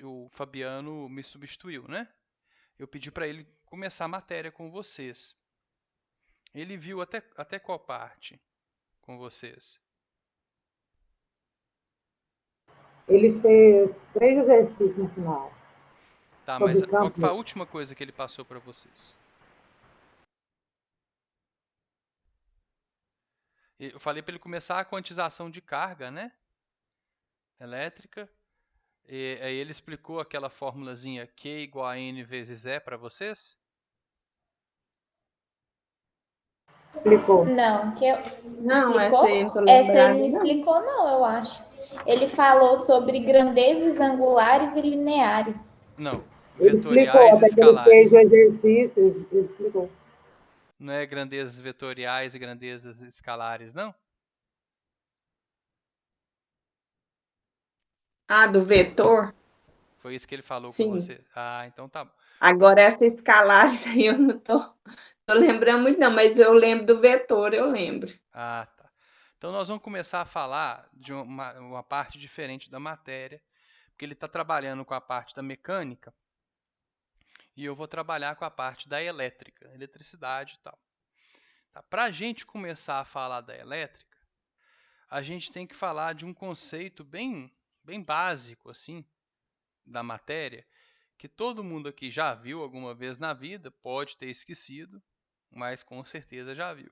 o Fabiano me substituiu, né? Eu pedi para ele começar a matéria com vocês. Ele viu até qual parte com vocês? Ele fez 3 exercícios no final, Tá, mas sobre qual que foi a campo. última coisa que ele passou para vocês? Eu falei para ele começar a quantização de carga, né? Elétrica. E aí ele explicou aquela formulazinha Q igual a N vezes E para vocês? Explicou. Não, que eu... Não, essa aí eu não tô explicou? Essa ele lembrada, não não. explicou, não, eu acho. Ele falou sobre grandezas angulares e lineares. Não, Ele explicou, vetoriais e até que ele fez o escalares. exercício, ele explicou. Não é grandezas vetoriais e grandezas escalares, não? Ah, do vetor? Foi isso que ele falou com Sim. você? Ah, então tá bom. Agora, essa escalares aí eu não tô lembrando muito, não, mas eu lembro do vetor, eu lembro. Ah, tá. Então nós vamos começar a falar de uma parte diferente da matéria, porque ele está trabalhando com a parte da mecânica e eu vou trabalhar com a parte da elétrica, eletricidade e tal. Tá? Para a gente começar a falar da elétrica, a gente tem que falar de um conceito bem básico assim da matéria, que todo mundo aqui já viu alguma vez na vida, pode ter esquecido, mas com certeza já viu,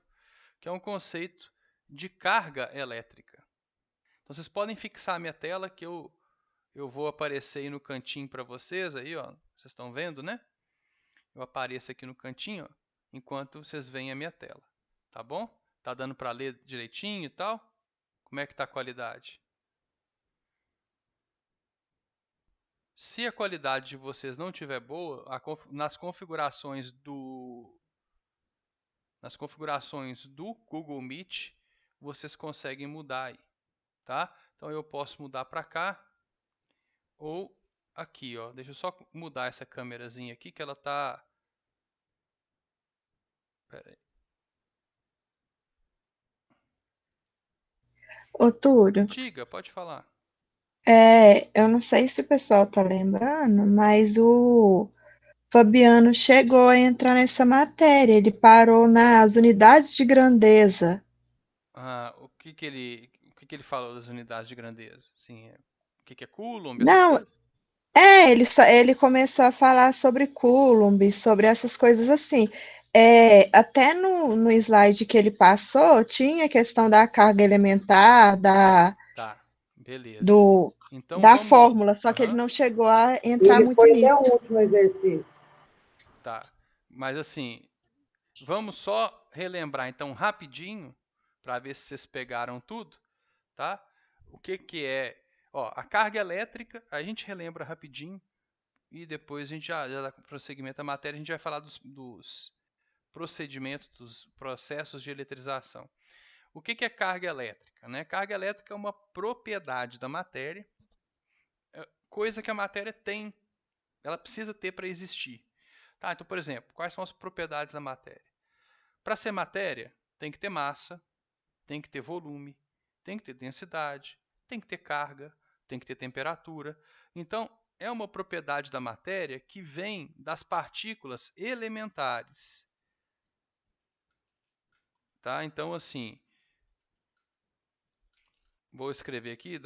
que é um conceito de carga elétrica. Então vocês podem fixar a minha tela que eu vou aparecer aí no cantinho para vocês aí, ó. Vocês estão vendo, né? Eu apareço aqui no cantinho, ó, enquanto vocês veem a minha tela, tá bom? Tá dando para ler direitinho e tal? Como é que tá a qualidade? Se a qualidade de vocês não estiver boa, nas configurações do Google Meet, vocês conseguem mudar aí, tá? Então eu posso mudar para cá ou aqui, ó. Deixa eu só mudar essa câmerazinha aqui que ela tá. Pera aí. Ô, Túlio, Diga, pode falar. eu não sei se o pessoal tá lembrando, mas o Fabiano chegou a entrar nessa matéria. Ele parou nas unidades de grandeza. Ah, o que ele falou das unidades de grandeza? Sim, o que é Coulomb, essas Não, coisas? ele começou a falar sobre Coulomb, sobre essas coisas assim. Até no slide que ele passou, tinha a questão da carga elementar, Tá, beleza. do, Então da vamos. fórmula, só que ele Aham, não chegou a entrar Ele muito foi até o nisso. último exercício. tá. Mas assim, vamos só relembrar então rapidinho para ver se vocês pegaram tudo, tá? O que é? Ó, a carga elétrica, a gente relembra rapidinho e depois a gente já dá prosseguimento à matéria, a gente vai falar dos procedimentos, dos processos de eletrização. O que é carga elétrica? Né? Carga elétrica é uma propriedade da matéria, coisa que a matéria tem, ela precisa ter para existir. Tá, então, por exemplo, quais são as propriedades da matéria? Para ser matéria, tem que ter massa, tem que ter volume, tem que ter densidade, tem que ter carga, tem que ter temperatura. Então, é uma propriedade da matéria que vem das partículas elementares. Tá? Então, assim, vou escrever aqui,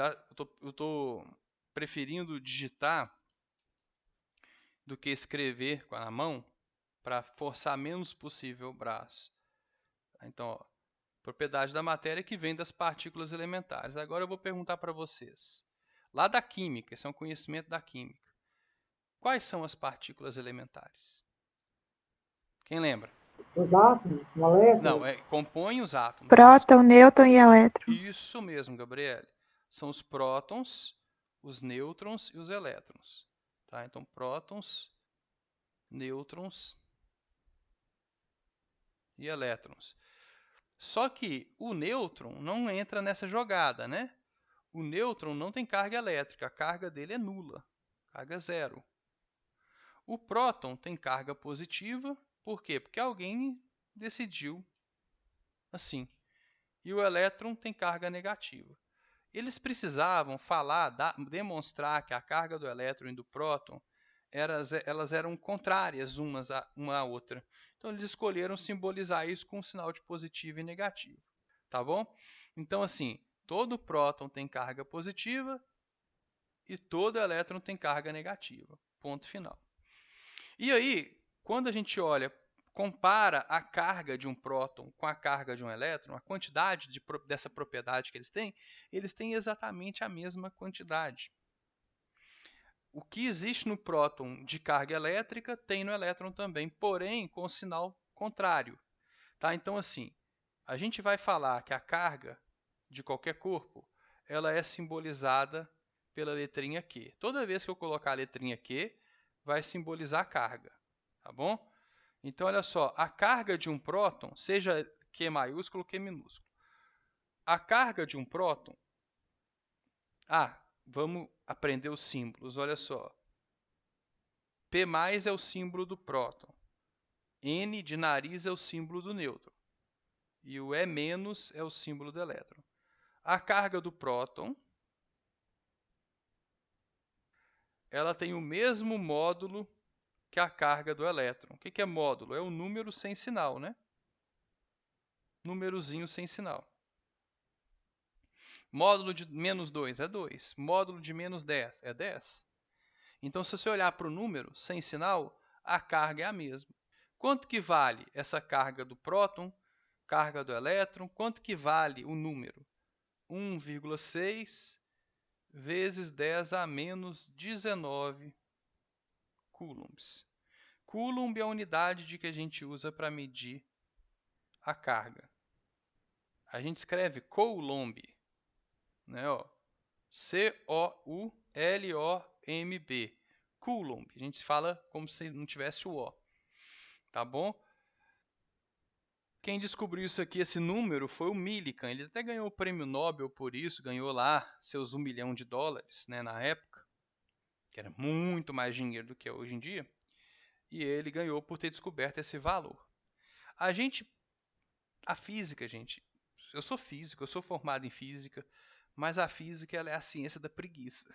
eu estou preferindo digitar do que escrever com a mão para forçar menos possível o braço. Então, ó, propriedade da matéria que vem das partículas elementares. Agora eu vou perguntar para vocês. Lá da química, esse é um conhecimento da química. Quais são as partículas elementares? Quem lembra? Os átomos, moléculas. Não, compõem os átomos. Próton, nêutron e elétron. Isso mesmo, Gabriele. São os prótons, os nêutrons e os elétrons. Tá? Então, prótons, nêutrons e elétrons. Só que o nêutron não entra nessa jogada, né? O nêutron não tem carga elétrica, a carga dele é nula, carga zero. O próton tem carga positiva, por quê? Porque alguém decidiu assim. E o elétron tem carga negativa. eles precisavam demonstrar que a carga do elétron e do próton elas eram contrárias uma à outra. Então eles escolheram simbolizar isso com um sinal de positivo e negativo, tá bom? Então assim, todo próton tem carga positiva e todo elétron tem carga negativa. Ponto final. E aí, quando a gente compara a carga de um próton com a carga de um elétron, a quantidade dessa propriedade que eles têm exatamente a mesma quantidade. O que existe no próton de carga elétrica tem no elétron também, porém com o sinal contrário. Tá? Então, assim, a gente vai falar que a carga de qualquer corpo ela é simbolizada pela letrinha Q. Toda vez que eu colocar a letrinha Q, vai simbolizar a carga. Tá bom? Então, olha só, a carga de um próton, seja Q maiúsculo ou Q minúsculo, a carga de um próton... vamos aprender os símbolos, olha só. P+ é o símbolo do próton. N de nariz é o símbolo do nêutron. E o E- é o símbolo do elétron. A carga do próton ela tem o mesmo módulo que a carga do elétron. O que é módulo? É o número sem sinal, né? Númerozinho sem sinal. Módulo de -2 é 2. Módulo de -10 é 10. Então, se você olhar para o número sem sinal, a carga é a mesma. Quanto que vale essa carga do próton, carga do elétron? Quanto que vale o número? 1,6 vezes 10 a menos 19 coulombs. Coulomb é a unidade de que a gente usa para medir a carga. A gente escreve Coulomb, né? C-O-U-L-O-M-B. Coulomb. A gente fala como se não tivesse o O. Tá bom? Quem descobriu isso aqui, esse número, foi o Millikan. Ele até ganhou o prêmio Nobel por isso, ganhou lá seus $1 milhão, né, na época, que era muito mais dinheiro do que é hoje em dia. E ele ganhou por ter descoberto esse valor. A física, gente, eu sou físico, eu sou formado em física, mas a física ela é a ciência da preguiça.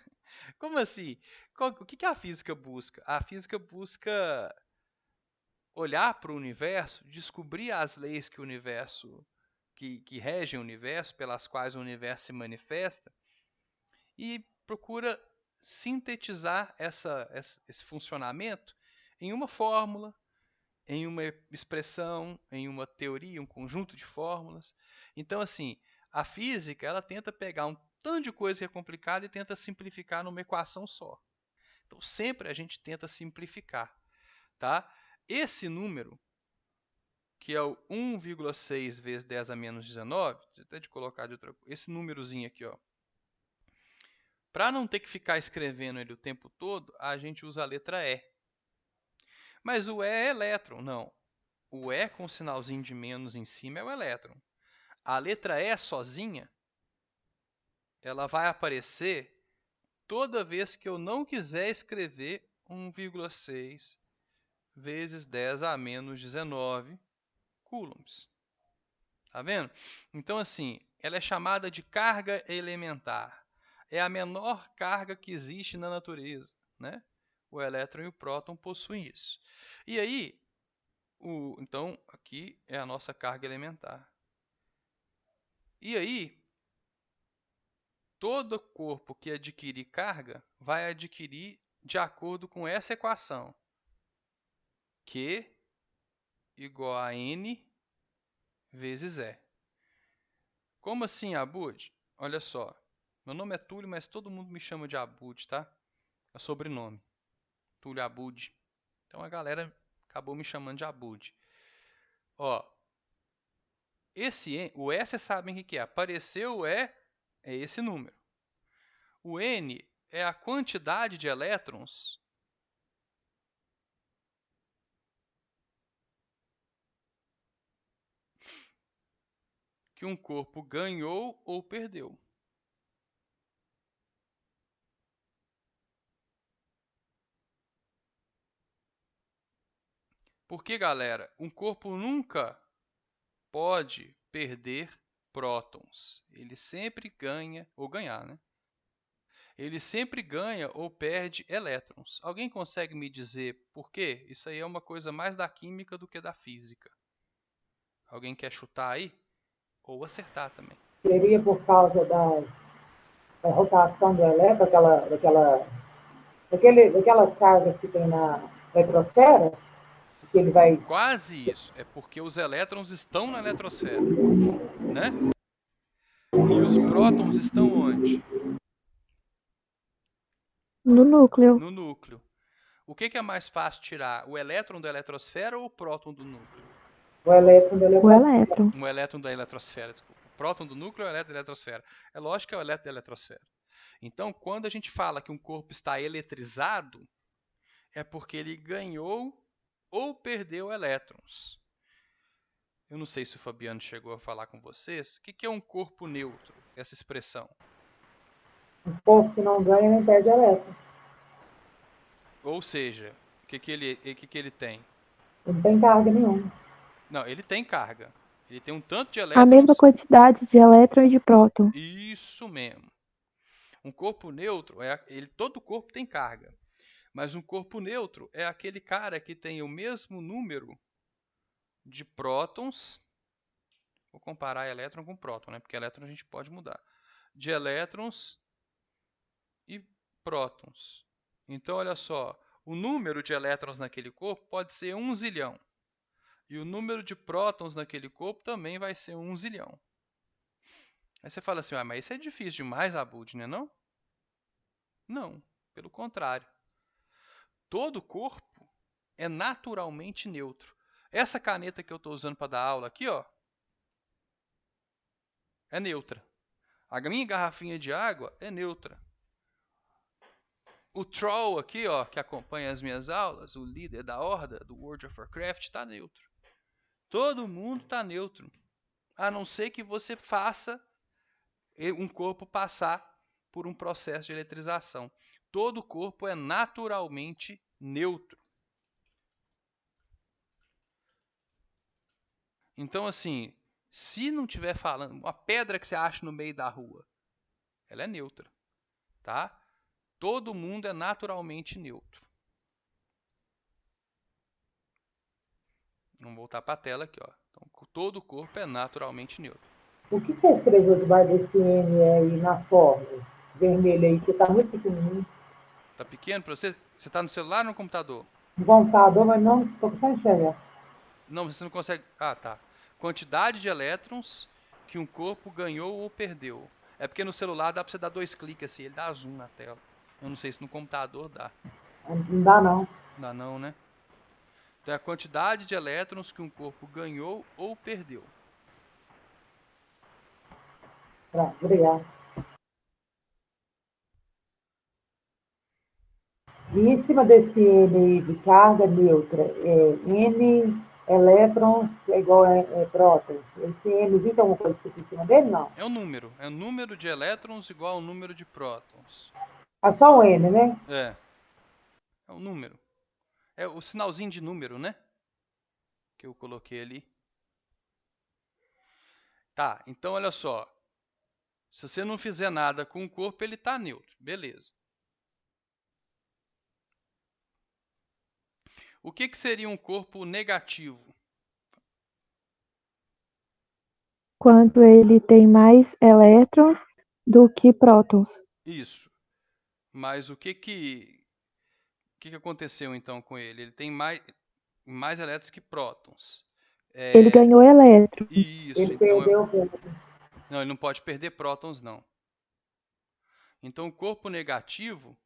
Como assim? O que a física busca? A física busca olhar para o universo, descobrir as leis que o universo que regem o universo, pelas quais o universo se manifesta, e procura sintetizar esse funcionamento em uma fórmula, em uma expressão, em uma teoria, um conjunto de fórmulas. Então, assim, a física ela tenta pegar um tanto de coisa que é complicada e tenta simplificar numa equação só. Então, sempre a gente tenta simplificar, tá? Esse número, que é o 1,6 vezes 10 a menos 19, até de colocar de outra coisa, esse númerozinho aqui, ó. Para não ter que ficar escrevendo ele o tempo todo, a gente usa a letra E. Mas o E é elétron, não. O E com o sinalzinho de menos em cima é o elétron. A letra E sozinha, ela vai aparecer toda vez que eu não quiser escrever 1,6 vezes 10 a menos 19 coulombs. Tá vendo? Então, assim, ela é chamada de carga elementar. É a menor carga que existe na natureza, né? O elétron e o próton possuem isso. E aí, então, aqui é a nossa carga elementar. E aí, todo corpo que adquirir carga vai adquirir de acordo com essa equação. Q igual a N vezes E. Como assim, Abud? Olha só. Meu nome é Túlio, mas todo mundo me chama de Abud, tá? É sobrenome. Túlio Abud. Então a galera acabou me chamando de Abud. Ó, o E vocês sabem o que é. Apareceu o E, é esse número. O N é a quantidade de elétrons que um corpo ganhou ou perdeu. Porque, galera, um corpo nunca pode perder prótons. Ele sempre ganha, ou ganhar, né? Ele sempre ganha ou perde elétrons. Alguém consegue me dizer por quê? Isso aí é uma coisa mais da química do que da física. Alguém quer chutar aí? Ou acertar também. Seria por causa da rotação do elétron, daquelas cargas que tem na eletrosfera, que ele vai. Quase isso. É porque os elétrons estão na eletrosfera, né? E os prótons estão onde? No núcleo. No núcleo. O que é mais fácil tirar? O elétron da eletrosfera ou o próton do núcleo? O elétron da O eletrosfera. elétron. O elétron da eletrosfera, desculpa. O próton do núcleo é o elétron da eletrosfera. É lógico que é o elétron da eletrosfera. Então, quando a gente fala que um corpo está eletrizado, é porque ele ganhou ou perdeu elétrons. Eu não sei se o Fabiano chegou a falar com vocês. O que é um corpo neutro, essa expressão? Um corpo que não ganha nem perde elétron. Ou seja, o que ele tem? Não tem carga nenhuma. Não, ele tem carga. Ele tem um tanto de A mesma elétrons. quantidade de elétron e de próton. Isso mesmo. Um corpo neutro, todo corpo tem carga. Mas um corpo neutro é aquele cara que tem o mesmo número de prótons. Vou comparar elétron com próton, né? Porque elétron a gente pode mudar. De elétrons e prótons. Então, olha só. O número de elétrons naquele corpo pode ser 1 zilhão. E o número de prótons naquele corpo também vai ser 1 zilhão. Aí você fala assim, mas isso é difícil demais, Abud, né não? Não, pelo contrário. Todo corpo é naturalmente neutro. Essa caneta que eu estou usando para dar aula aqui, ó, é neutra. A minha garrafinha de água é neutra. O troll aqui, ó, que acompanha as minhas aulas, o líder da horda do World of Warcraft, está neutro. Todo mundo está neutro. A não ser que você faça um corpo passar por um processo de eletrização. Todo corpo é naturalmente neutro. Então, assim, se não estiver falando, uma pedra que você acha no meio da rua, ela é neutra, tá? Todo mundo é naturalmente neutro. Vamos voltar para a tela aqui, ó. Então, todo corpo é naturalmente neutro. O que você escreveu debaixo desse N aí na fórmula? Vermelho aí, que está muito pequenininho. Tá pequeno para você? Você está no celular ou no computador? No computador, mas não estou precisando enxergar. Não, você não consegue. Ah, tá. Quantidade de elétrons que um corpo ganhou ou perdeu. É porque no celular dá para você dar 2 cliques assim, ele dá zoom na tela. Eu não sei se no computador dá. Não dá, não. Dá não, né? Então é a quantidade de elétrons que um corpo ganhou ou perdeu. Tá, obrigado. E em cima desse N aí de carga neutra, N elétrons é igual a prótons. Esse N tem alguma coisa escrita em cima dele? Não. É o número. É o número de elétrons igual ao número de prótons. É só um N, né? É. É o número. É o sinalzinho de número, né? Que eu coloquei ali. Tá, então olha só. Se você não fizer nada com o corpo, ele está neutro. Beleza. O que seria um corpo negativo? Quando ele tem mais elétrons do que prótons. Isso. Mas o que aconteceu então com ele? Ele tem mais elétrons que prótons. Ele ganhou elétrons. Isso. Ele Então perdeu o corpo. não, ele não pode perder prótons, não. Então, o corpo negativo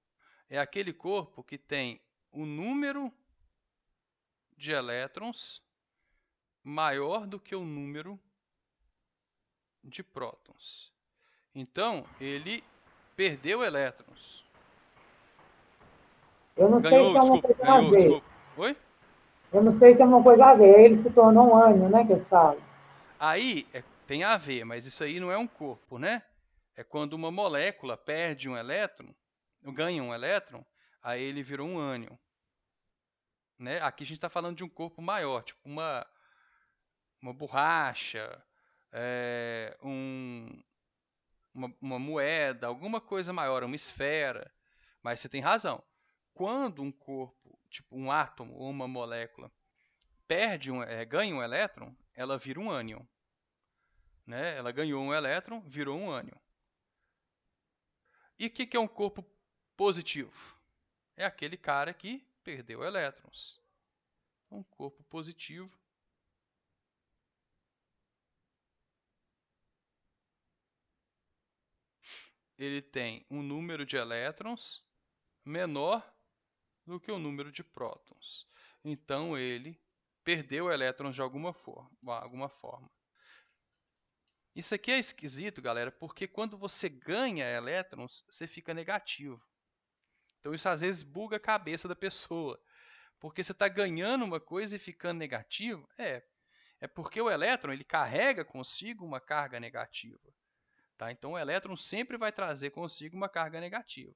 é aquele corpo que tem o número de elétrons maior do que o número de prótons. Então, ele perdeu elétrons. Eu não sei se é uma coisa a ver. Desculpa. Oi? Eu não sei se é uma coisa a ver. Ele se tornou um ânion, né, que eles falam. Aí tem a ver, mas isso aí não é um corpo, né? É quando uma molécula perde um elétron, ganha um elétron, aí ele virou um ânion. Né? Aqui a gente está falando de um corpo maior, tipo uma borracha, uma moeda, alguma coisa maior, uma esfera. Mas você tem razão. Quando um corpo, tipo um átomo ou uma molécula, ganha um elétron, ela vira um ânion. Né? Ela ganhou um elétron, virou um ânion. E o que é um corpo positivo? É aquele cara que perdeu elétrons. Um corpo positivo. Ele tem um número de elétrons menor do que o número de prótons. Então ele perdeu elétrons de alguma forma. Isso aqui é esquisito, galera, porque quando você ganha elétrons, você fica negativo. Então isso às vezes buga a cabeça da pessoa. Porque você está ganhando uma coisa e ficando negativo. É porque o elétron ele carrega consigo uma carga negativa. Tá? Então o elétron sempre vai trazer consigo uma carga negativa.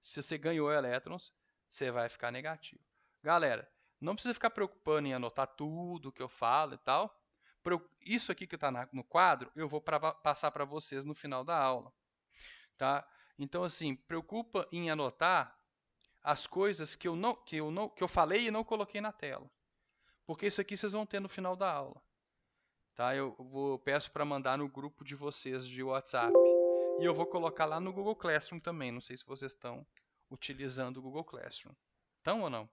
Se você ganhou elétrons, você vai ficar negativo. Galera, não precisa ficar preocupando em anotar tudo que eu falo e tal. Isso aqui que está no quadro, eu vou passar para vocês no final da aula. Tá? Então, assim, preocupa em anotar as coisas que eu falei e não coloquei na tela. Porque isso aqui vocês vão ter no final da aula. Tá? Peço para mandar no grupo de vocês de WhatsApp. E eu vou colocar lá no Google Classroom também. Não sei se vocês estão utilizando o Google Classroom. Estão ou não?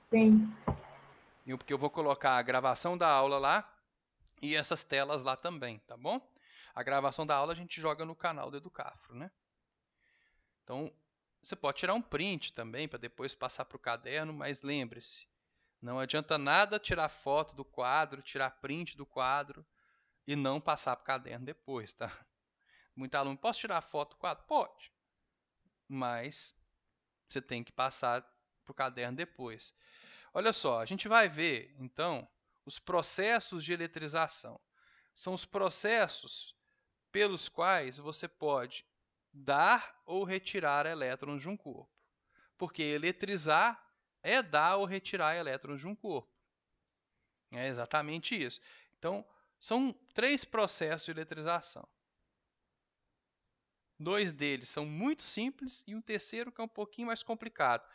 Sim. Porque eu vou colocar a gravação da aula lá e essas telas lá também, tá bom? A gravação da aula a gente joga no canal do Educafro, né? Então, você pode tirar um print também para depois passar para o caderno, mas lembre-se, não adianta nada tirar foto do quadro, tirar print do quadro e não passar para o caderno depois, tá? Muito aluno, posso tirar foto do quadro? Pode, mas você tem que passar para o caderno depois. Olha só, a gente vai ver, então, os processos de eletrização. São os processos pelos quais você pode dar ou retirar elétrons de um corpo. Porque eletrizar é dar ou retirar elétrons de um corpo. É exatamente isso. Então, são 3 processos de eletrização. 2 deles são muito simples e um terceiro que é um pouquinho mais complicado.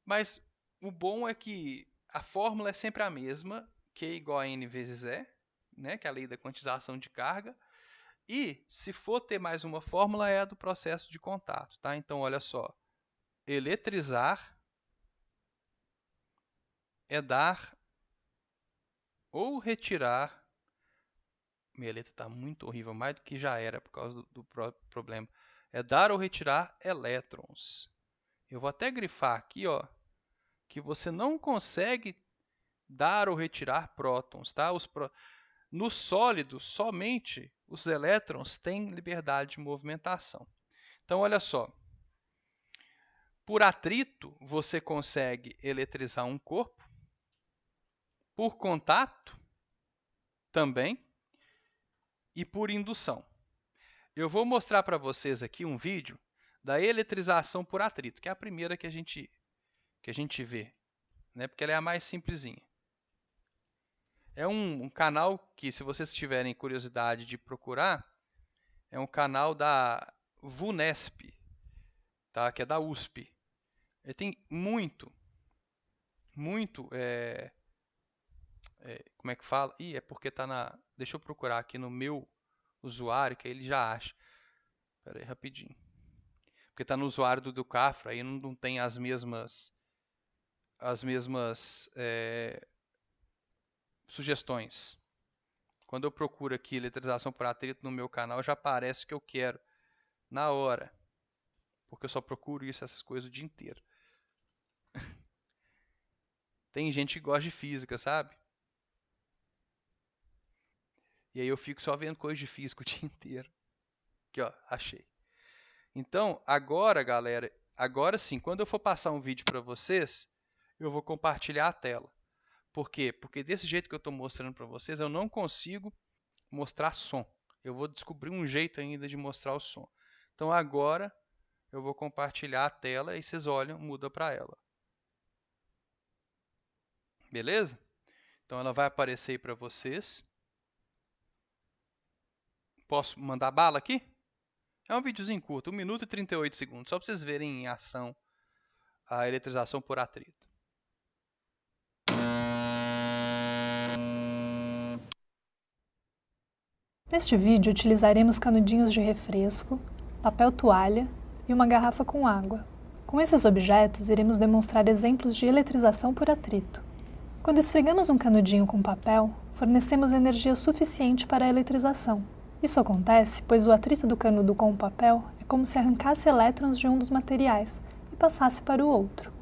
Mas o bom é que a fórmula é sempre a mesma, Q igual a N vezes E, né, que é a lei da quantização de carga. E, se for ter mais uma fórmula, é a do processo de contato. Tá? Então, olha só. Eletrizar é dar ou retirar. Minha letra está muito horrível, mais do que já era por causa do problema. É dar ou retirar elétrons. Eu vou até grifar aqui, ó, que você não consegue dar ou retirar prótons. Tá? No sólido, somente os elétrons têm liberdade de movimentação. Então, olha só. Por atrito, você consegue eletrizar um corpo. Por contato, também. E por indução. Eu vou mostrar para vocês aqui um vídeo da eletrização por atrito, que é a primeira que a gente vê, né? Porque ela é a mais simplesinha. É um canal que, se vocês tiverem curiosidade de procurar, é um canal da VUNESP, tá? Que é da USP. Ele tem muito, como é que fala? É porque está na... Deixa eu procurar aqui no meu usuário, que aí ele já acha. Espera aí, rapidinho. Porque está no usuário do Educafro, aí não tem as mesmas sugestões. Quando eu procuro aqui eletrização por atrito no meu canal, já aparece o que eu quero na hora. Porque eu só procuro essas coisas o dia inteiro. Tem gente que gosta de física, sabe? E aí eu fico só vendo coisa de física o dia inteiro. Aqui, ó, achei. Então, agora, galera, agora sim, quando eu for passar um vídeo para vocês, eu vou compartilhar a tela. Por quê? Porque desse jeito que eu estou mostrando para vocês, eu não consigo mostrar som. Eu vou descobrir um jeito ainda de mostrar o som. Então agora eu vou compartilhar a tela e vocês olham, muda para ela. Beleza? Então ela vai aparecer aí para vocês. Posso mandar bala aqui? É um videozinho curto, 1 minuto e 38 segundos, só para vocês verem em ação a eletrização por atrito. Neste vídeo utilizaremos canudinhos de refresco, papel toalha e uma garrafa com água. Com esses objetos, iremos demonstrar exemplos de eletrização por atrito. Quando esfregamos um canudinho com papel, fornecemos energia suficiente para a eletrização. Isso acontece pois o atrito do canudo com o papel é como se arrancasse elétrons de um dos materiais e passasse para o outro.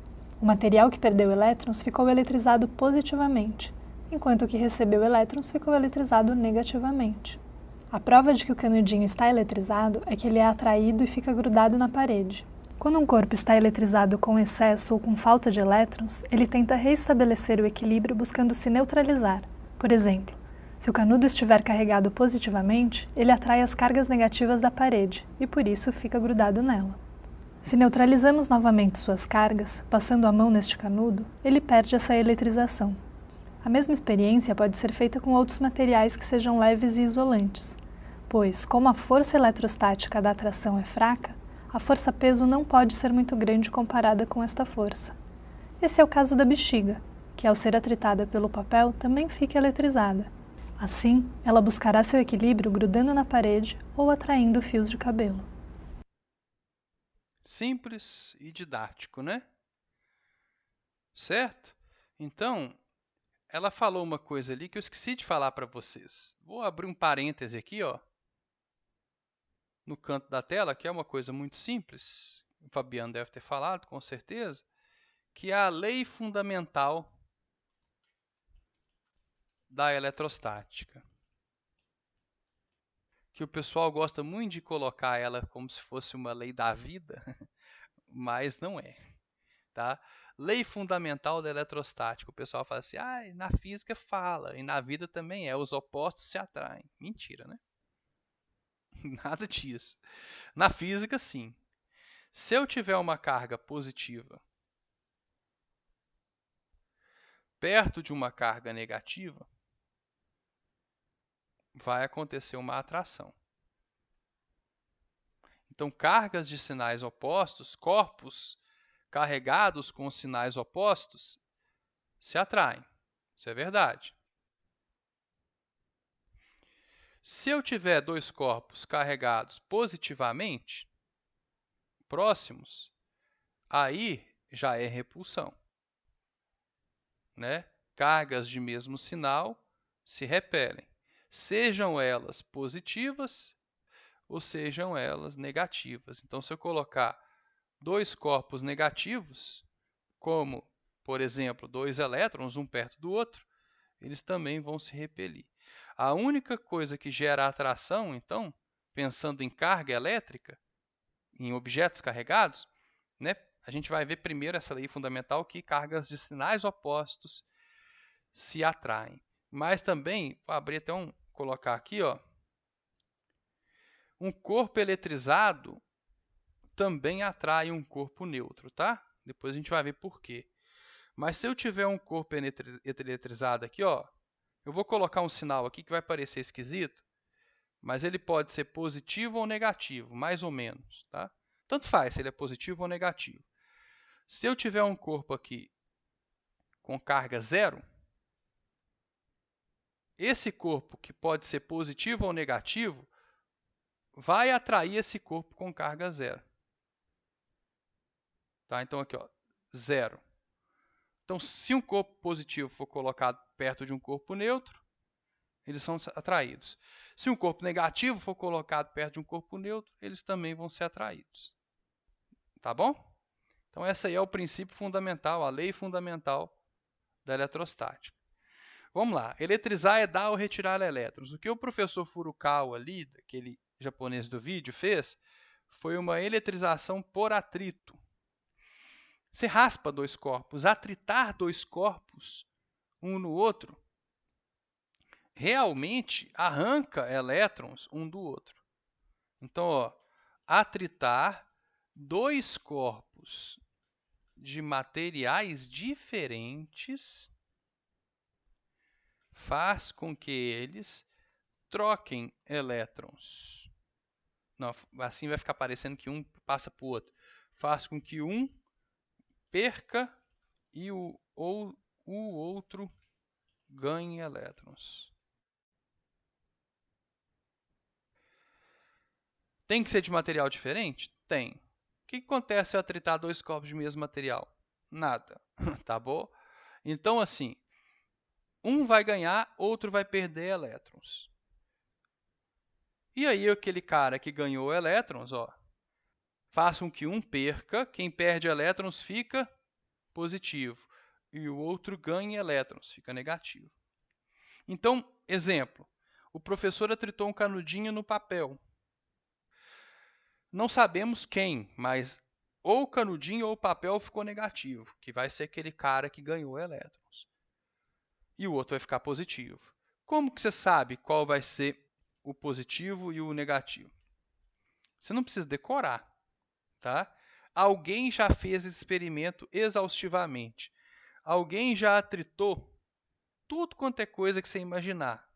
O material que perdeu elétrons ficou eletrizado positivamente, enquanto o que recebeu elétrons ficou eletrizado negativamente. A prova de que o canudinho está eletrizado é que ele é atraído e fica grudado na parede. Quando um corpo está eletrizado com excesso ou com falta de elétrons, ele tenta reestabelecer o equilíbrio buscando se neutralizar. Por exemplo, se o canudo estiver carregado positivamente, ele atrai as cargas negativas da parede e por isso fica grudado nela. Se neutralizamos novamente suas cargas, passando a mão neste canudo, ele perde essa eletrização. A mesma experiência pode ser feita com outros materiais que sejam leves e isolantes, pois, como a força eletrostática da atração é fraca, a força-peso não pode ser muito grande comparada com esta força. Esse é o caso da bexiga, que ao ser atritada pelo papel também fica eletrizada. Assim, ela buscará seu equilíbrio grudando na parede ou atraindo fios de cabelo. Simples e didático, né? Certo? Então, ela falou uma coisa ali que eu esqueci de falar para vocês. Vou abrir um parêntese aqui, ó, no canto da tela, que é uma coisa muito simples. O Fabiano deve ter falado, com certeza, que é a lei fundamental da eletrostática. Que o pessoal gosta muito de colocar ela como se fosse uma lei da vida, mas não é. Tá? Lei fundamental da eletrostática. O pessoal fala assim, na física fala, e na vida também é, os opostos se atraem. Mentira, né? Nada disso. Na física, sim. Se eu tiver uma carga positiva perto de uma carga negativa, vai acontecer uma atração. Então, cargas de sinais opostos, corpos carregados com sinais opostos, se atraem. Isso é verdade. Se eu tiver dois corpos carregados positivamente, próximos, aí já é repulsão. Né? Cargas de mesmo sinal se repelem, sejam elas positivas ou sejam elas negativas. Então, se eu colocar dois corpos negativos, como, por exemplo, dois elétrons, um perto do outro, eles também vão se repelir. A única coisa que gera atração, então, pensando em carga elétrica, em objetos carregados, né, a gente vai ver primeiro essa lei fundamental que cargas de sinais opostos se atraem. Mas também, vou abrir até colocar aqui, ó, um corpo eletrizado também atrai um corpo neutro, tá? Depois a gente vai ver por quê. Mas se eu tiver um corpo eletrizado aqui, ó, eu vou colocar um sinal aqui que vai parecer esquisito, mas ele pode ser positivo ou negativo, mais ou menos, tá? Tanto faz se ele é positivo ou negativo. Se eu tiver um corpo aqui com carga zero, esse corpo, que pode ser positivo ou negativo, vai atrair esse corpo com carga zero. Tá? Então, aqui, ó, zero. Então, se um corpo positivo for colocado perto de um corpo neutro, eles são atraídos. Se um corpo negativo for colocado perto de um corpo neutro, eles também vão ser atraídos. Tá bom? Então, esse aí é o princípio fundamental, a lei fundamental da eletrostática. Vamos lá. Eletrizar é dar ou retirar elétrons. O que o professor Furukawa ali, aquele japonês do vídeo, fez foi uma eletrização por atrito. Você raspa dois corpos, atritar dois corpos um no outro, realmente arranca elétrons um do outro. Então, ó, atritar dois corpos de materiais diferentes faz com que eles troquem elétrons. Não, assim vai ficar parecendo que um passa para o outro. Faz com que um perca e o outro ganhe elétrons. Tem que ser de material diferente? Tem. O que acontece se eu atritar dois corpos de mesmo material? Nada, tá bom? Então, assim, um vai ganhar, outro vai perder elétrons. E aí, aquele cara que ganhou elétrons, ó, faz com que um perca, quem perde elétrons fica positivo, e o outro ganha elétrons, fica negativo. Então, exemplo, o professor atritou um canudinho no papel. Não sabemos quem, mas ou o canudinho ou o papel ficou negativo, que vai ser aquele cara que ganhou elétrons. E o outro vai ficar positivo. Como que você sabe qual vai ser o positivo e o negativo? Você não precisa decorar, tá? Alguém já fez esse experimento exaustivamente. Alguém já atritou tudo quanto é coisa que você imaginar.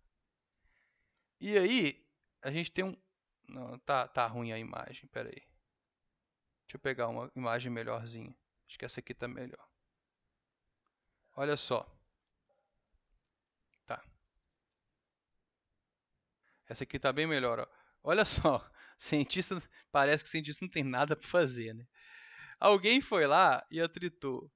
E aí, a gente tem um... Não, tá ruim a imagem, peraí. Deixa eu pegar uma imagem melhorzinha. Acho que essa aqui tá melhor. Olha só. Tá. Essa aqui tá bem melhor, ó. Olha só. Cientista, parece que o cientista não tem nada para fazer, né? Alguém foi lá e atritou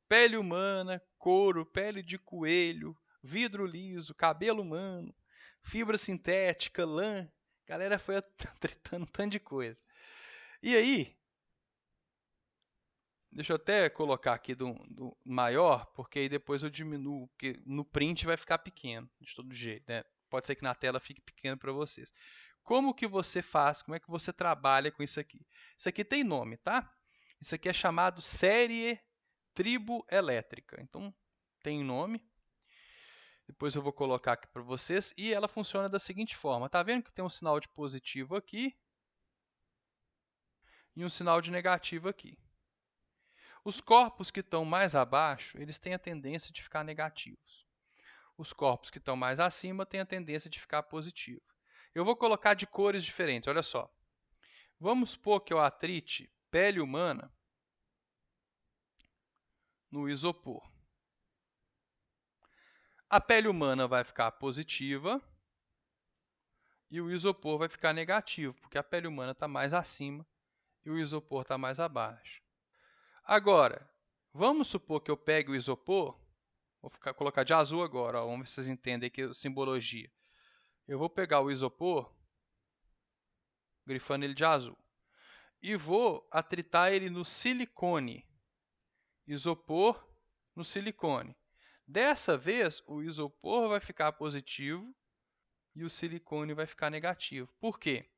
pele humana, couro, pele de coelho, vidro liso, cabelo humano, fibra sintética, lã. A galera foi atritando um tanto de coisa. E aí, deixa eu até colocar aqui do maior, porque aí depois eu diminuo, porque no print vai ficar pequeno, de todo jeito, né? Pode ser que na tela fique pequeno para vocês. Como que você faz, como é que você trabalha com isso aqui? Isso aqui tem nome, tá? Isso aqui é chamado série triboelétrica. Então, tem nome. Depois eu vou colocar aqui para vocês. E ela funciona da seguinte forma. Tá vendo que tem um sinal de positivo aqui e um sinal de negativo aqui. Os corpos que estão mais abaixo, eles têm a tendência de ficar negativos. Os corpos que estão mais acima têm a tendência de ficar positivo. Eu vou colocar de cores diferentes, olha só. Vamos supor que eu atrite pele humana no isopor. A pele humana vai ficar positiva e o isopor vai ficar negativo, porque a pele humana está mais acima e o isopor está mais abaixo. Agora, vamos supor que eu pegue o isopor, vou colocar de azul agora, ó, vamos ver se vocês entendem aqui a simbologia. Eu vou pegar o isopor, grifando ele de azul, e vou atritar ele no silicone. Isopor no silicone. Dessa vez, o isopor vai ficar positivo e o silicone vai ficar negativo. Por quê?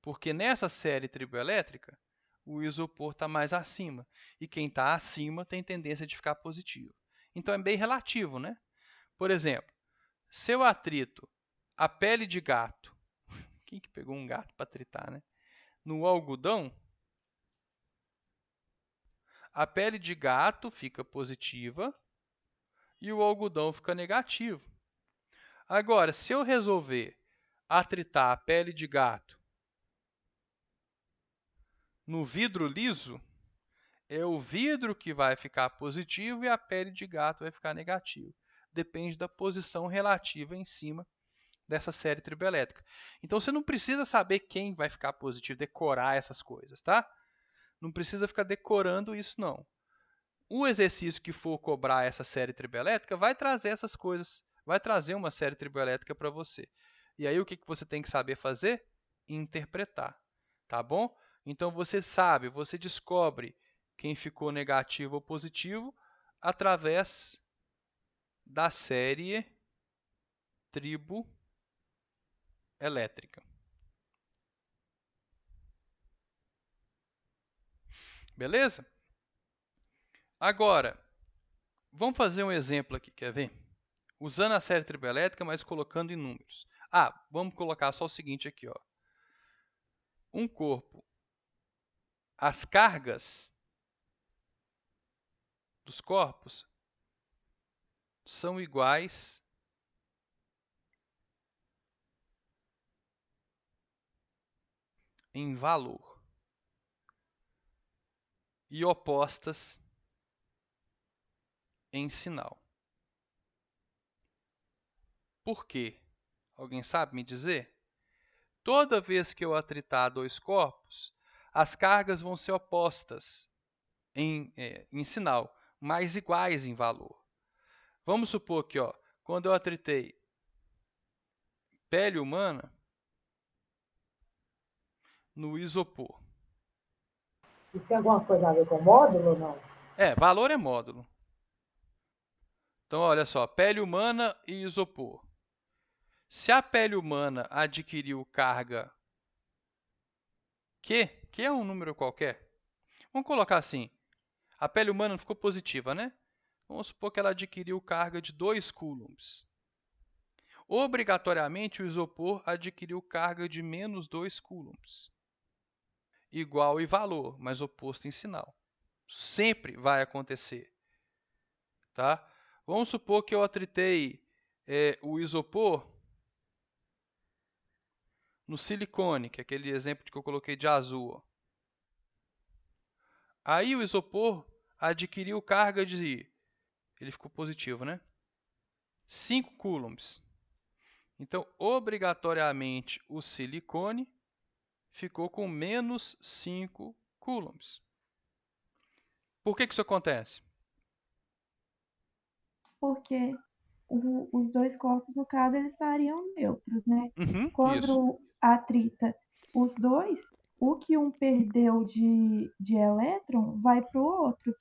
Porque nessa série triboelétrica, o isopor está mais acima. E quem está acima tem tendência de ficar positivo. Então, é bem relativo, né? Por exemplo, se eu atrito a pele de gato, quem que pegou um gato para atritar, né? No algodão, a pele de gato fica positiva e o algodão fica negativo. Agora, se eu resolver atritar a pele de gato no vidro liso, é o vidro que vai ficar positivo e a pele de gato vai ficar negativa. Depende da posição relativa em cima dessa série triboelétrica. Então, você não precisa saber quem vai ficar positivo, decorar essas coisas, tá? Não precisa ficar decorando isso, não. O exercício que for cobrar essa série triboelétrica vai trazer essas coisas, vai trazer uma série triboelétrica para você. E aí o que você tem que saber fazer? Interpretar, tá bom? Então você sabe, você descobre quem ficou negativo ou positivo através da série triboelétrica. Beleza? Agora, vamos fazer um exemplo aqui, quer ver? Usando a série triboelétrica, mas colocando em números. Vamos colocar só o seguinte aqui, ó. Um corpo, as cargas dos corpos são iguais em valor e opostas em sinal. Por quê? Alguém sabe me dizer? Toda vez que eu atritar dois corpos, as cargas vão ser opostas em sinal, mas iguais em valor. Vamos supor que, quando eu atritei pele humana no isopor. Isso tem alguma coisa a ver com módulo ou não? Valor é módulo. Então, olha só, pele humana e isopor. Se a pele humana adquiriu carga Q, que é um número qualquer, vamos colocar assim, a pele humana ficou positiva, né? Vamos supor que ela adquiriu carga de 2 coulombs. Obrigatoriamente, o isopor adquiriu carga de menos 2 coulombs. Igual e valor, mas oposto em sinal. Sempre vai acontecer. Tá? Vamos supor que eu atritei o isopor no silicone, que é aquele exemplo que eu coloquei de azul. Aí o isopor adquiriu carga de... Ele ficou positivo, né? 5 coulombs. Então, obrigatoriamente, o silicone ficou com menos 5 coulombs. Por que isso acontece? Porque os dois corpos, no caso, eles estariam neutros, né? Isso. Quando atrita os dois, o que um perdeu de elétron vai para o outro.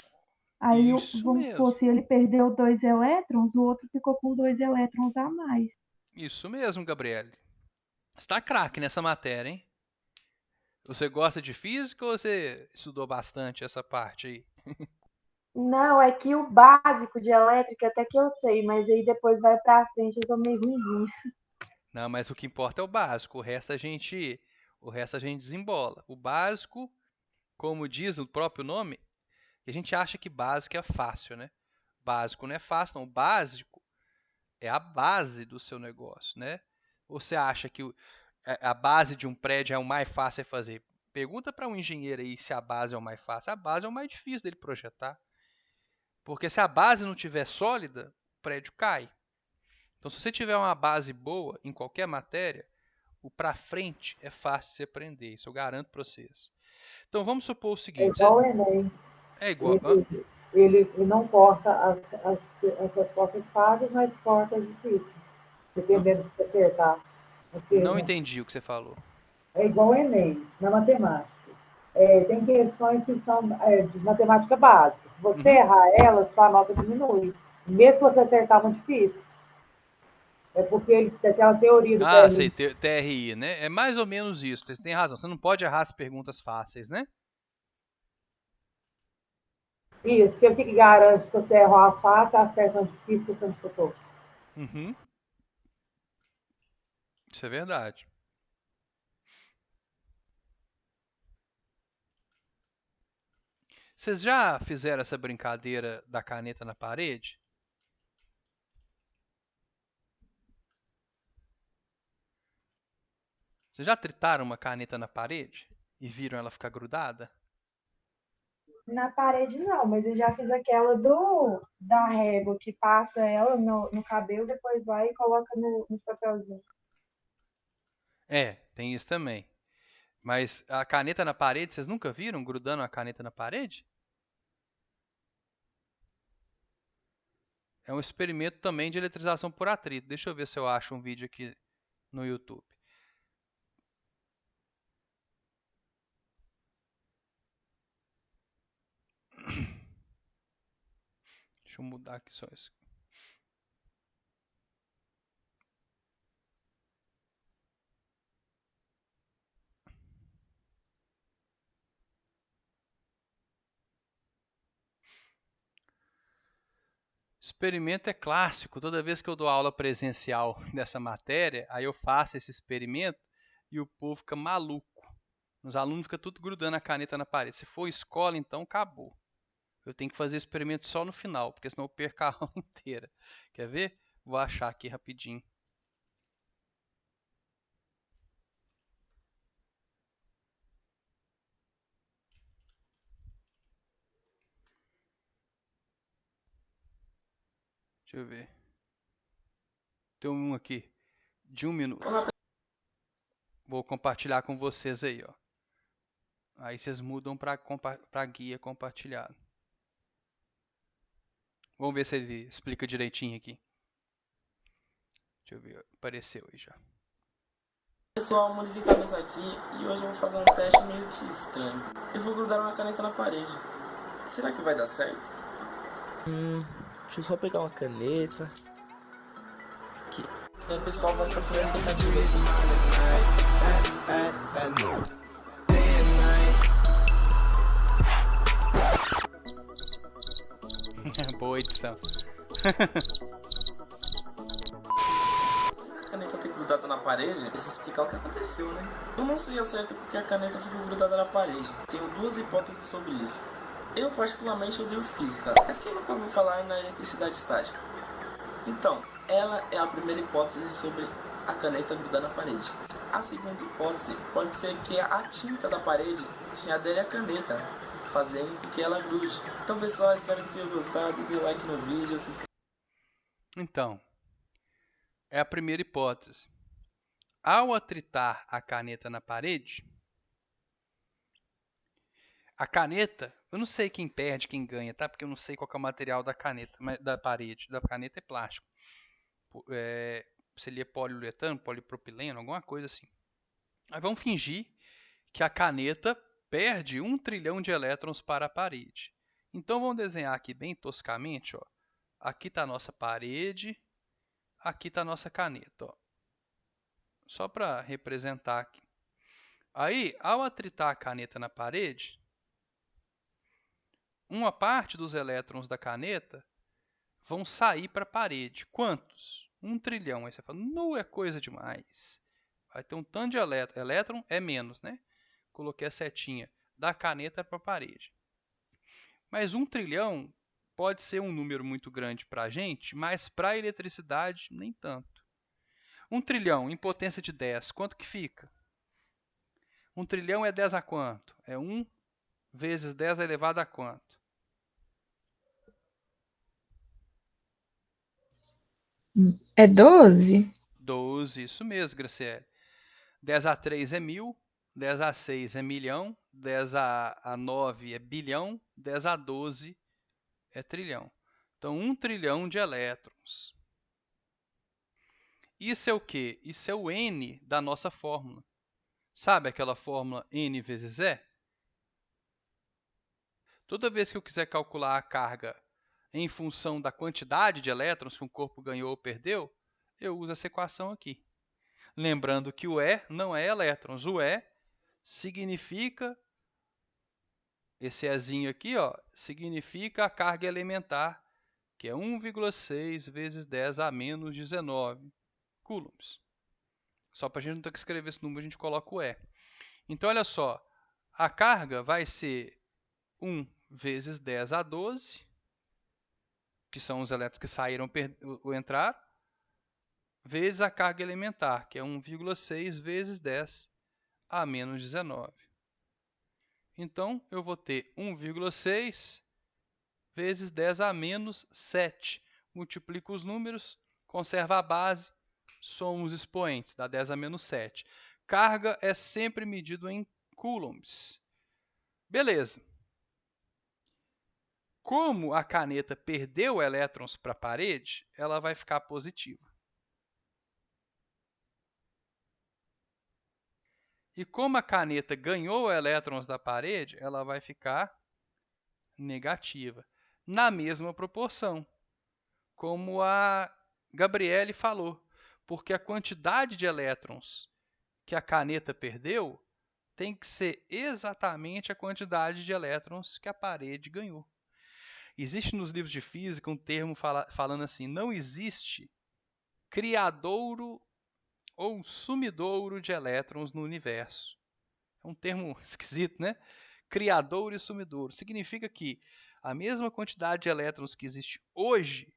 Aí, Isso vamos mesmo. supor, se ele perdeu 2 elétrons, o outro ficou com 2 elétrons a mais. Isso mesmo, Gabriele. Você está craque nessa matéria, hein? Você gosta de física ou você estudou bastante essa parte aí? Não, é que o básico de elétrica até que eu sei, mas aí depois vai pra frente eu sou meio ruimzinha. Não, mas o que importa é o básico. O resto a gente desembola. O básico, como diz o próprio nome, a gente acha que básico é fácil, né? Básico não é fácil, não. O básico é a base do seu negócio, né? Ou você acha que a base de um prédio é o mais fácil de fazer? Pergunta para um engenheiro aí se a base é o mais fácil. A base é o mais difícil dele projetar. Porque se a base não estiver sólida, o prédio cai. Então, se você tiver uma base boa em qualquer matéria, o para frente é fácil de você aprender. Isso eu garanto para vocês. Então, vamos supor o É seguinte. igual o Enem. É igual. Ele não corta as respostas fáceis, mas corta as difíceis, dependendo de você acertar. Não entendi o que você falou. É igual o Enem, na matemática. Tem questões que são de matemática básica. Se você errar elas, sua nota diminui. Mesmo que você acertar uma difícil. É porque ele tem aquela teoria do TRI. Sei, TRI, né? É mais ou menos isso. Você tem razão. Você não pode errar as perguntas fáceis, né? Isso, porque o que garante se você errar fácil, acerta uma difícil que você não chutou. Isso é verdade. Vocês já fizeram essa brincadeira da caneta na parede? Vocês já tritaram uma caneta na parede e viram ela ficar grudada? Na parede não, mas eu já fiz aquela da régua, que passa ela no cabelo, depois vai e coloca no papelzinho. Tem isso também. Mas a caneta na parede, vocês nunca viram grudando a caneta na parede? É um experimento também de eletrização por atrito. Deixa eu ver se eu acho um vídeo aqui no YouTube. Deixa eu mudar aqui só isso. Experimento é clássico. Toda vez que eu dou aula presencial dessa matéria, aí eu faço esse experimento e o povo fica maluco. Os alunos ficam tudo grudando a caneta na parede. Se for escola, então acabou. Eu tenho que fazer experimento só no final, porque senão eu perco a aula inteira. Quer ver? Vou achar aqui rapidinho. Deixa eu ver. Tem um aqui de 1 minuto. Vou compartilhar com vocês aí, ó. Aí vocês mudam para guia compartilhado. Vamos ver se ele explica direitinho aqui. Deixa eu ver, apareceu aí já. Pessoal, Muricy Cabeça aqui e hoje eu vou fazer um teste meio que estranho. Eu vou grudar uma caneta na parede. Será que vai dar certo? Deixa eu só pegar uma caneta. Aqui. E aí, pessoal, vai procurar a tentativa aqui. Boa edição. A caneta ter grudado na parede, preciso explicar o que aconteceu, né? Eu não sei ao certo porque a caneta ficou grudada na parede. Tenho duas hipóteses sobre isso. Eu particularmente odeio física, mas quem nunca ouviu falar na eletricidade estática? Então, ela é a primeira hipótese sobre a caneta grudar na parede. A segunda hipótese pode ser que a tinta da parede se adere à caneta, fazendo com que ela grude. Então, pessoal, espero que tenham gostado. Dê like no vídeo. Então, é a primeira hipótese. Ao atritar a caneta na parede, a caneta, eu não sei quem perde, quem ganha, tá? Porque eu não sei qual que é o material da caneta, da parede. Da caneta é plástico. Seria poliuretano, polipropileno, alguma coisa assim. Aí vamos fingir que a caneta perde 1 trilhão de elétrons para a parede. Então vamos desenhar aqui bem toscamente, ó. Aqui está a nossa parede, aqui está a nossa caneta, ó. Só para representar aqui. Aí, ao atritar a caneta na parede, uma parte dos elétrons da caneta vão sair para a parede. Quantos? 1 trilhão. Aí você fala, não é coisa demais. Vai ter um tanto de elétron. Elétron é menos, né? Coloquei a setinha da caneta para a parede. Mas 1 trilhão pode ser um número muito grande para a gente, mas para a eletricidade nem tanto. 1 trilhão em potência de 10, quanto que fica? 1 trilhão é 10 a quanto? É 1 vezes 10 elevado a quanto? É 12? 12, isso mesmo, Graciele. 10 a 3 é 1000, 10 a 6 é milhão, 10 a 9 é bilhão, 10 a 12 é trilhão. Então, 1 trilhão de elétrons. Isso é o quê? Isso é o N da nossa fórmula. Sabe aquela fórmula N vezes E? Toda vez que eu quiser calcular a carga em função da quantidade de elétrons que um corpo ganhou ou perdeu, eu uso essa equação aqui. Lembrando que o E não é elétrons. O E significa, esse Ezinho aqui, ó, significa a carga elementar, que é 1,6 vezes 10 a menos 19 coulombs. Só para a gente não ter que escrever esse número, a gente coloca o E. Então, olha só, a carga vai ser 1 vezes 10 a 12, que são os elétrons que saíram ou entraram, vezes a carga elementar, que é 1,6 vezes 10 a menos 19. Então, eu vou ter 1,6 vezes 10 a menos 7. Multiplico os números, conserva a base, somo os expoentes, dá 10 a menos 7. Carga é sempre medido em coulombs. Beleza. Como a caneta perdeu elétrons para a parede, ela vai ficar positiva. E como a caneta ganhou elétrons da parede, ela vai ficar negativa, na mesma proporção, como a Gabriele falou, porque a quantidade de elétrons que a caneta perdeu tem que ser exatamente a quantidade de elétrons que a parede ganhou. Existe nos livros de física um termo falando assim, não existe criadouro ou sumidouro de elétrons no universo. É um termo esquisito, né? Criadouro e sumidouro. Significa que a mesma quantidade de elétrons que existe hoje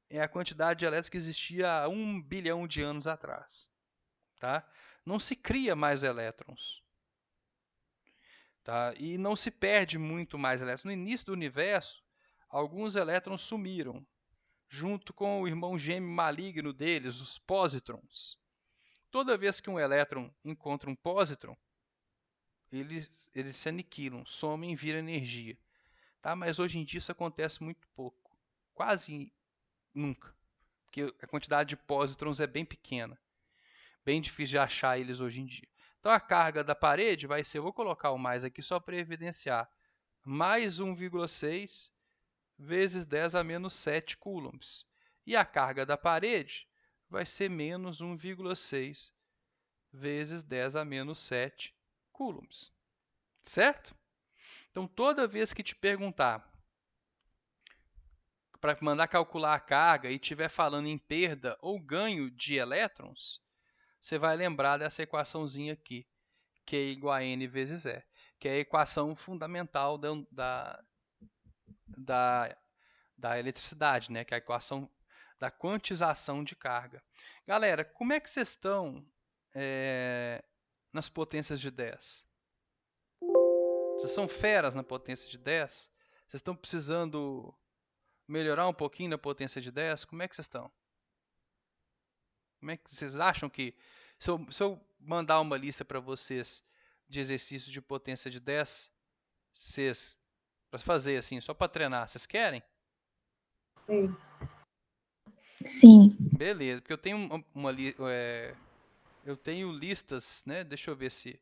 é a quantidade de elétrons que existia há 1 bilhão de anos atrás. Tá? Não se cria mais elétrons. Tá? E não se perde muito mais elétrons. No início do universo, alguns elétrons sumiram, junto com o irmão gêmeo maligno deles, os pósitrons. Toda vez que um elétron encontra um pósitron, eles se aniquilam, somem e viram energia. Tá? Mas hoje em dia isso acontece muito pouco, quase nunca, porque a quantidade de pósitrons é bem pequena, bem difícil de achar eles hoje em dia. Então a carga da parede vai ser, eu vou colocar o mais aqui só para evidenciar, mais 1,6 vezes 10 a menos 7 coulombs. E a carga da parede vai ser menos 1,6 vezes 10 a menos 7 coulombs. Certo? Então, toda vez que te perguntar para mandar calcular a carga e estiver falando em perda ou ganho de elétrons, você vai lembrar dessa equaçãozinha aqui, Q igual a N vezes E, que é a equação fundamental da eletricidade, né? Que é a equação da quantização de carga. Galera, como é que vocês estão nas potências de 10? Vocês são feras na potência de 10? Vocês estão precisando melhorar um pouquinho na potência de 10? Como é que vocês estão? Como é que vocês acham que... Se eu mandar uma lista para vocês de exercícios de potência de 10, vocês... Para fazer assim, só para treinar, vocês querem? Sim. Sim. Beleza, porque eu tenho eu tenho listas, né? Deixa eu ver se...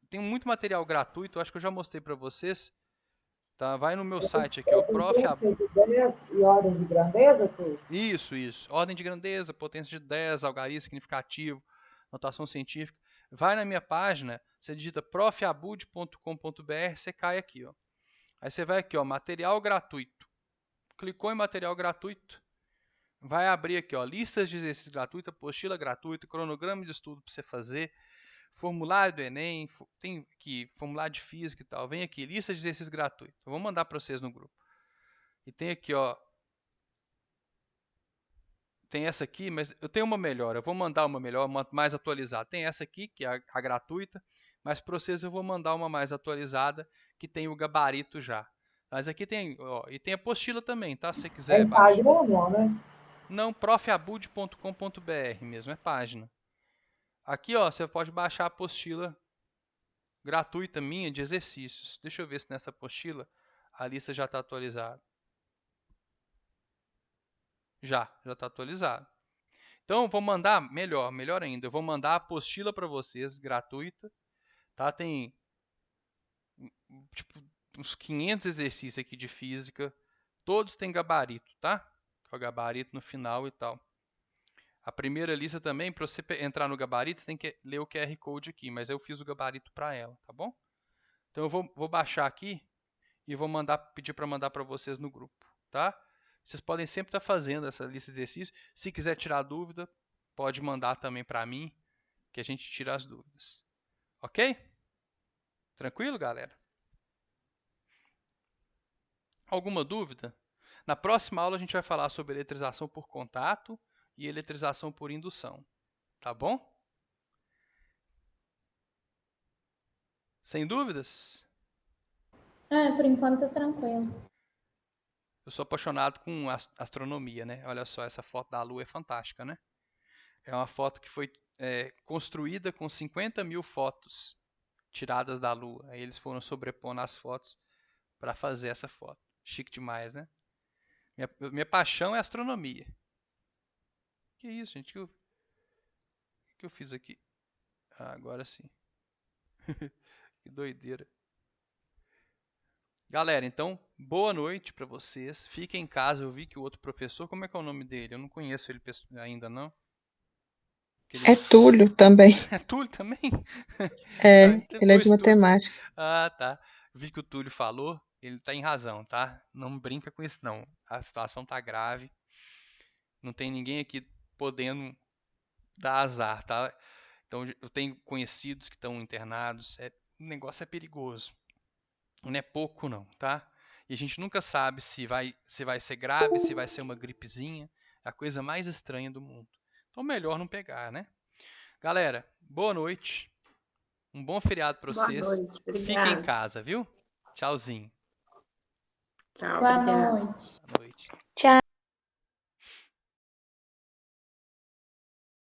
Tem muito material gratuito, acho que eu já mostrei para vocês. Tá? Vai no meu site aqui, ó, Potência de 10 e ordem de grandeza, tudo? Isso. Ordem de grandeza, potência de 10, algarismo significativo, notação científica. Vai na minha página, você digita profabud.com.br, você cai aqui, ó. Aí você vai aqui, ó, material gratuito. Clicou em material gratuito, vai abrir aqui, ó, listas de exercícios gratuitos, apostila gratuita, cronograma de estudo para você fazer, formulário do Enem, tem aqui formulário de física e tal. Vem aqui, lista de exercícios gratuitos. Eu vou mandar para vocês no grupo. E tem aqui, ó, tem essa aqui, mas eu tenho uma melhor. Eu vou mandar uma melhor, uma mais atualizada. Tem essa aqui, que é a gratuita, mas para vocês eu vou mandar uma mais atualizada, que tem o gabarito já. Mas aqui tem, ó, e tem a apostila também, tá? Se você quiser. É Instagram, não, né? Não, profabud.com.br mesmo, é página. Aqui, ó, você pode baixar a apostila gratuita minha de exercícios. Deixa eu ver se nessa apostila a lista já está atualizada. Já está atualizado. Então, vou mandar, melhor ainda, eu vou mandar a apostila para vocês, gratuita. Tá? Tem tipo, uns 500 exercícios aqui de física. Todos têm gabarito, tá? Com o gabarito no final e tal. A primeira lista também, para você entrar no gabarito, você tem que ler o QR Code aqui, mas eu fiz o gabarito para ela, tá bom? Então, eu vou baixar aqui e vou pedir para mandar para vocês no grupo, tá? Vocês podem sempre estar fazendo essa lista de exercícios. Se quiser tirar dúvida, pode mandar também para mim, que a gente tira as dúvidas. Ok? Tranquilo, galera? Alguma dúvida? Na próxima aula a gente vai falar sobre eletrização por contato e eletrização por indução. Tá bom? Sem dúvidas? Por enquanto tá tranquilo. Eu sou apaixonado com astronomia, né? Olha só, essa foto da Lua é fantástica, né? É uma foto que foi construída com 50 mil fotos tiradas da Lua. Aí eles foram sobrepondo as fotos para fazer essa foto. Chique demais, né? Minha paixão é astronomia. Que isso, gente? O que eu fiz aqui? Ah, agora sim. Que doideira. Galera, então, boa noite para vocês. Fiquem em casa. Eu vi que o outro professor, como é que é o nome dele? Eu não conheço ele ainda, não. É Túlio também. É Túlio também? Ele é de matemática. Ah, tá. Vi que o Túlio falou, ele tá em razão, tá? Não brinca com isso, não. A situação tá grave. Não tem ninguém aqui podendo dar azar, tá? Então, eu tenho conhecidos que estão internados. O negócio é perigoso. Não é pouco, não, tá? E a gente nunca sabe se vai ser grave, se vai ser uma gripezinha. É a coisa mais estranha do mundo. Então, melhor não pegar, né? Galera, boa noite. Um bom feriado para vocês. Boa noite, obrigada. Fiquem em casa, viu? Tchauzinho. Tchau, Boa obrigada. noite. Boa noite.